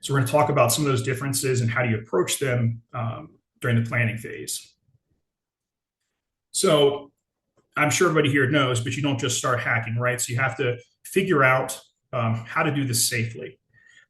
So we're going to talk about some of those differences and how do you approach them during the planning phase. So I'm sure everybody here knows, but you don't just start hacking, right? So you have to figure out how to do this safely.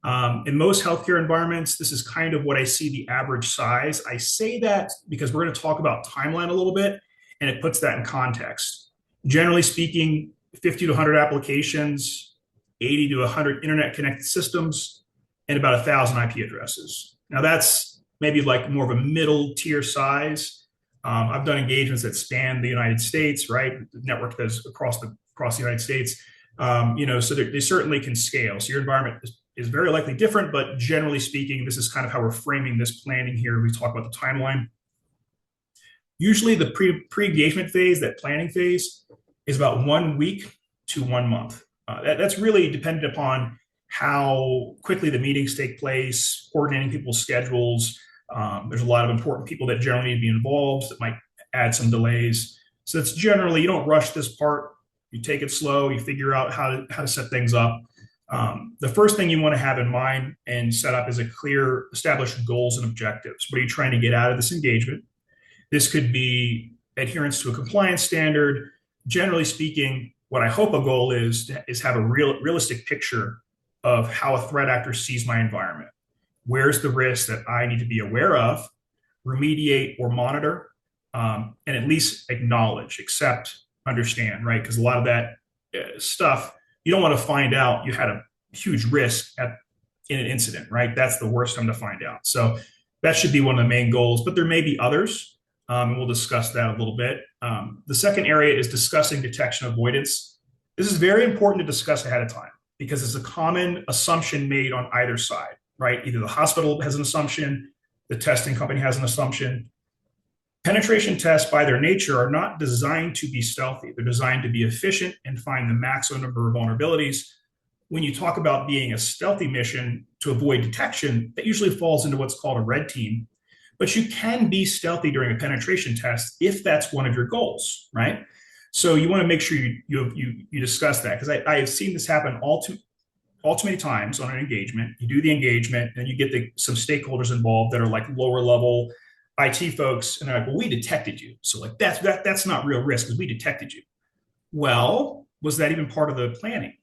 In most healthcare environments, this is kind of what I see the average size. I say that because we're going to talk about timeline a little bit, and it puts that in context. Generally speaking, 50 to 100 applications, 80 to 100 internet connected systems, and about 1,000 IP addresses. Now that's maybe like more of a middle tier size. I've done engagements that span the United States, right? The network that's across the United States. So they certainly can scale. So your environment is very likely different, but generally speaking, this is kind of how we're framing this planning here. We talk about the timeline. Usually the pre-engagement phase, that planning phase, is about 1 week to 1 month. That's really dependent upon how quickly the meetings take place, coordinating people's schedules. There's a lot of important people that generally need to be involved that might add some delays. So it's generally, you don't rush this part. You take it slow. You figure out how to set things up. The first thing you want to have in mind and set up is a clear established goals and objectives. What are you trying to get out of this engagement? This could be adherence to a compliance standard. Generally speaking, what I hope a goal is have a realistic picture of how a threat actor sees my environment. Where's the risk that I need to be aware of, remediate or monitor, and at least acknowledge, accept, understand, right? Because a lot of that stuff, you don't want to find out you had a huge risk in an incident, right? That's the worst time to find out. So that should be one of the main goals, but there may be others, and we'll discuss that a little bit. The second area is discussing detection avoidance. This is very important to discuss ahead of time because it's a common assumption made on either side, right? Either the hospital has an assumption, the testing company has an assumption. Penetration tests, by their nature, are not designed to be stealthy. They're designed to be efficient and find the maximum number of vulnerabilities. When you talk about being a stealthy mission to avoid detection, that usually falls into what's called a red team. But you can be stealthy during a penetration test if that's one of your goals, right? So you want to make sure you discuss that, because I have seen this happen all too many times on an engagement. You do the engagement, and you get some stakeholders involved that are like lower level IT folks, and they're like, well, we detected you. So like that's not real risk because we detected you. Well, was that even part of the planning?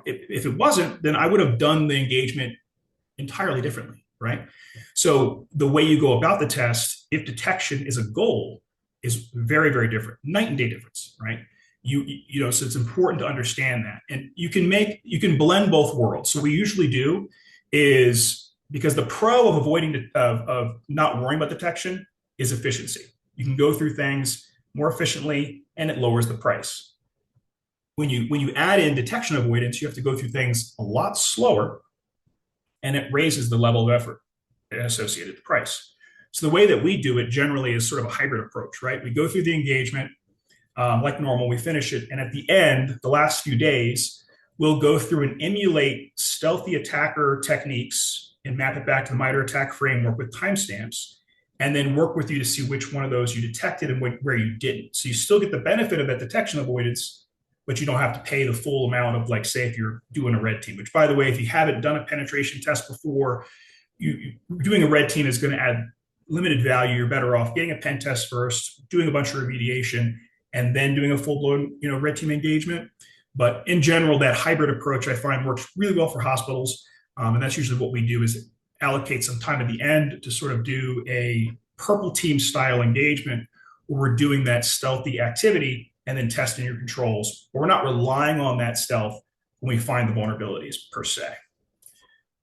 If it wasn't, then I would have done the engagement entirely differently, right? So the way you go about the test, if detection is a goal, is very, very different, night and day difference, right? So it's important to understand that. And you can blend both worlds. So what we usually do is, because the pro of avoiding of not worrying about detection is efficiency. You can go through things more efficiently and it lowers the price. When you add in detection avoidance, you have to go through things a lot slower and it raises the level of effort associated with the price. So the way that we do it generally is sort of a hybrid approach, right? We go through the engagement like normal, we finish it, and at the end, the last few days, we'll go through and emulate stealthy attacker techniques and map it back to the MITRE ATT&CK framework with timestamps, and then work with you to see which one of those you detected and where you didn't. So you still get the benefit of that detection avoidance, but you don't have to pay the full amount of, like, say, if you're doing a red team, which, by the way, if you haven't done a penetration test before, doing a red team is going to add limited value. You're better off getting a pen test first, doing a bunch of remediation, and then doing a full-blown, red team engagement. But in general, that hybrid approach I find works really well for hospitals. And that's usually what we do, is allocate some time at the end to sort of do a purple team style engagement where we're doing that stealthy activity and then testing your controls. But we're not relying on that stealth when we find the vulnerabilities per se.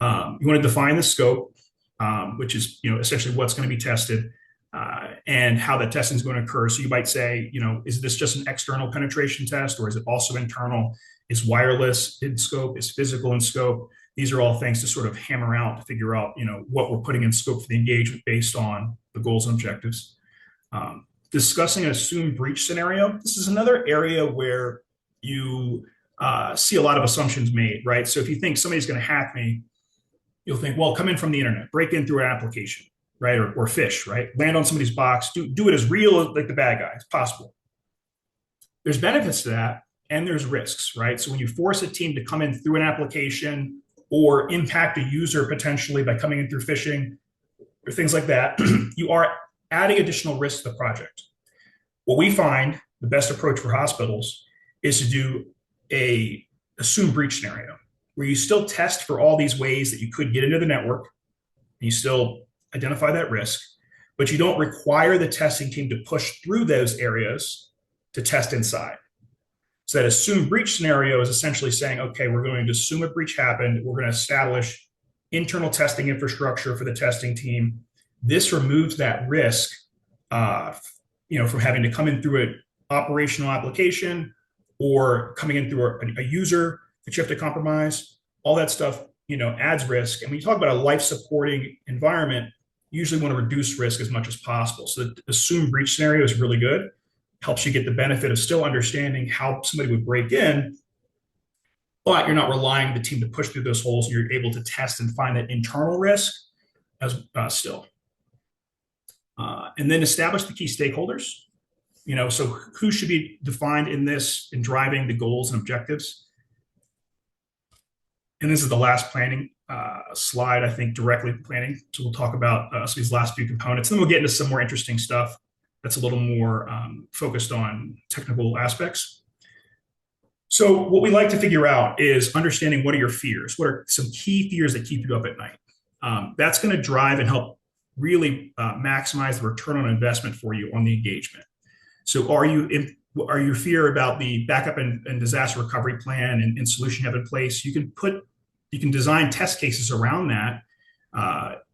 You want to define the scope, which is, essentially what's going to be tested and how that testing is going to occur. So you might say, is this just an external penetration test, or is it also internal? Is wireless in scope? Is physical in scope? These are all things to sort of hammer out to figure out, what we're putting in scope for the engagement based on the goals and objectives. Discussing an assumed breach scenario. This is another area where you see a lot of assumptions made, right? So if you think somebody's going to hack me, you'll think, well, come in from the internet, break in through an application, right? Or phish, right? Land on somebody's box, do it as real like the bad guy as possible. There's benefits to that, and there's risks, right? So when you force a team to come in through an application or impact a user potentially by coming in through phishing or things like that, you are adding additional risk to the project. What we find the best approach for hospitals is to do a assume breach scenario where you still test for all these ways that you could get into the network. You still identify that risk, but you don't require the testing team to push through those areas to test inside. So that assume breach scenario is essentially saying, okay, we're going to assume a breach happened. We're going to establish internal testing infrastructure for the testing team. This removes that risk, from having to come in through an operational application or coming in through a user that you have to compromise. All that stuff, adds risk. And when you talk about a life-supporting environment, you usually want to reduce risk as much as possible. So the assume breach scenario is really good. Helps you get the benefit of still understanding how somebody would break in, but you're not relying on the team to push through those holes. You're able to test and find that internal risk as still. And then establish the key stakeholders. So who should be defined in this in driving the goals and objectives. And this is the last planning slide, I think, directly planning. So we'll talk about some of these last few components. And then we'll get into some more interesting stuff that's a little more focused on technical aspects. So what we like to figure out is understanding what are your fears? What are some key fears that keep you up at night? That's going to drive and help really maximize the return on investment for you on the engagement. So are you fear about the backup and disaster recovery plan and solution you have in place? You can design test cases around that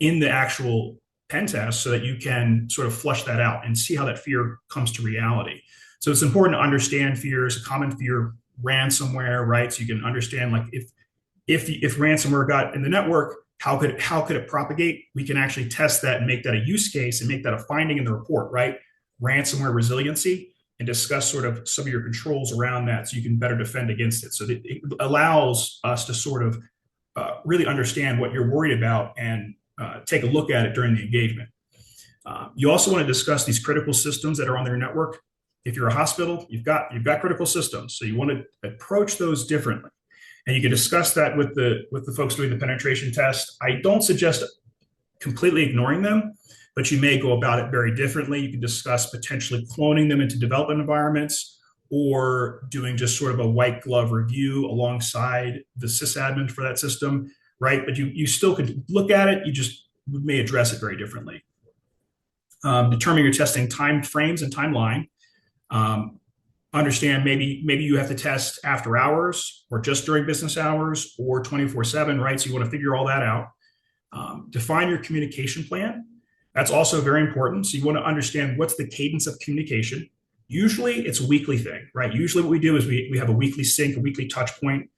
in the actual pen test so that you can sort of flush that out and see how that fear comes to reality. So it's important to understand fears. A common fear, ransomware, right? So you can understand, like, if ransomware got in the network, how could it propagate? We can actually test that and make that a use case and make that a finding in the report, right? Ransomware resiliency, and discuss sort of some of your controls around that so you can better defend against it. So that it allows us to sort of really understand what you're worried about and take a look at it during the engagement. You also want to discuss these critical systems that are on their network. If you're a hospital, you've got critical systems, so you want to approach those differently, and you can discuss that with the folks doing the penetration test. I don't suggest completely ignoring them, but you may go about it very differently. You can discuss potentially cloning them into development environments or doing just sort of a white glove review alongside the sysadmin for that system, right? But you still could look at it. You just may address it very differently. Determine your testing time frames and timeline. Understand maybe you have to test after hours or just during business hours or 24/7, right? So you want to figure all that out. Define your communication plan. That's also very important. So you want to understand what's the cadence of communication. Usually it's a weekly thing, right? Usually what we do is we have a weekly sync, a weekly touch point.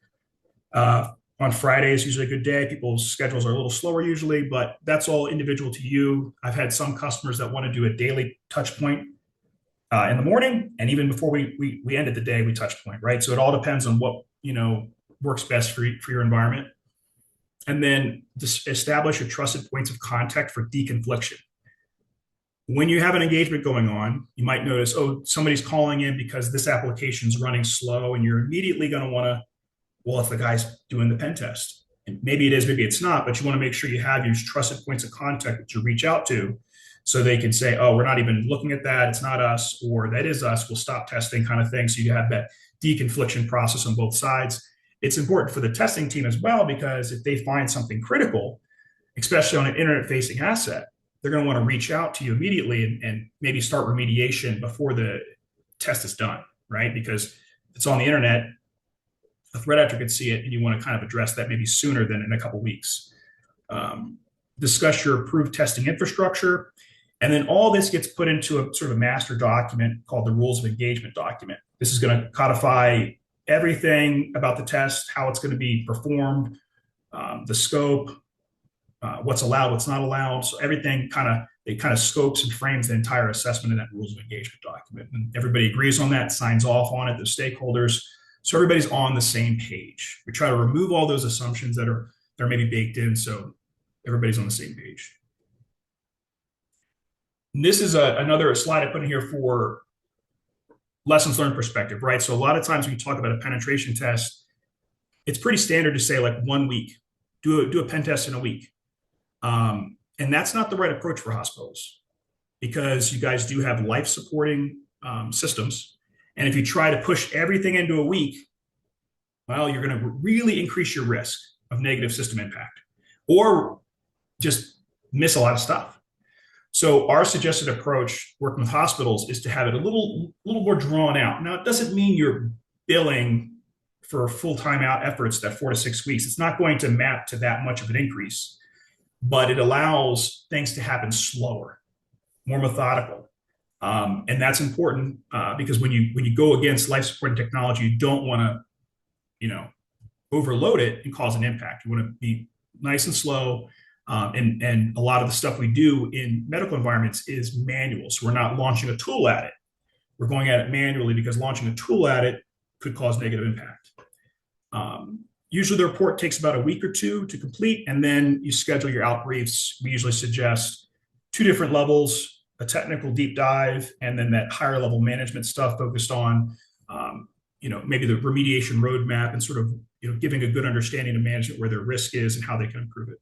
On Friday is usually a good day. People's schedules are a little slower usually, but that's all individual to you. I've had some customers that want to do a daily touch point in the morning, and even before we ended the day, we touch point, right? So it all depends on what works best for your environment. And then just establish your trusted points of contact for deconfliction. When you have an engagement going on, you might notice, somebody's calling in because this application is running slow, and you're immediately going to want to, well, if the guy's doing the pen test, and maybe it is, maybe it's not, but you want to make sure you have your trusted points of contact that you reach out to so they can say, we're not even looking at that, it's not us, or that is us, we'll stop testing, kind of thing. So you have that deconfliction process on both sides. It's important for the testing team as well, because if they find something critical, especially on an internet-facing asset, they're going to want to reach out to you immediately and maybe start remediation before the test is done, right? Because if it's on the internet, a threat actor could see it, and you want to kind of address that maybe sooner than in a couple of weeks. Discuss your approved testing infrastructure. And then all this gets put into a sort of master document called the Rules of Engagement document. This is going to codify everything about the test, how it's going to be performed, the scope, what's allowed, what's not allowed. So everything kind of scopes and frames the entire assessment in that Rules of Engagement document. And everybody agrees on that, signs off on it, the stakeholders. So everybody's on the same page. We try to remove all those assumptions that are maybe baked in, so everybody's on the same page. And this is another slide I put in here for lessons learned perspective, right? So a lot of times when you talk about a penetration test, it's pretty standard to say like 1 week, do a pen test in a week. And that's not the right approach for hospitals because you guys do have life supporting systems. And if you try to push everything into a week, well, you're going to really increase your risk of negative system impact or just miss a lot of stuff. So our suggested approach working with hospitals is to have it a little more drawn out. Now, it doesn't mean you're billing for full-time out efforts that 4 to 6 weeks. It's not going to map to that much of an increase, but it allows things to happen slower, more methodical. And that's important because when you go against life-supporting technology, you don't want to, overload it and cause an impact. You want to be nice and slow. And a lot of the stuff we do in medical environments is manual. So we're not launching a tool at it. We're going at it manually because launching a tool at it could cause negative impact. Usually the report takes about a week or two to complete, and then you schedule your out briefs. We usually suggest 2 different levels, a technical deep dive, and then that higher level management stuff focused on, maybe the remediation roadmap and sort of, giving a good understanding to management where their risk is and how they can improve it.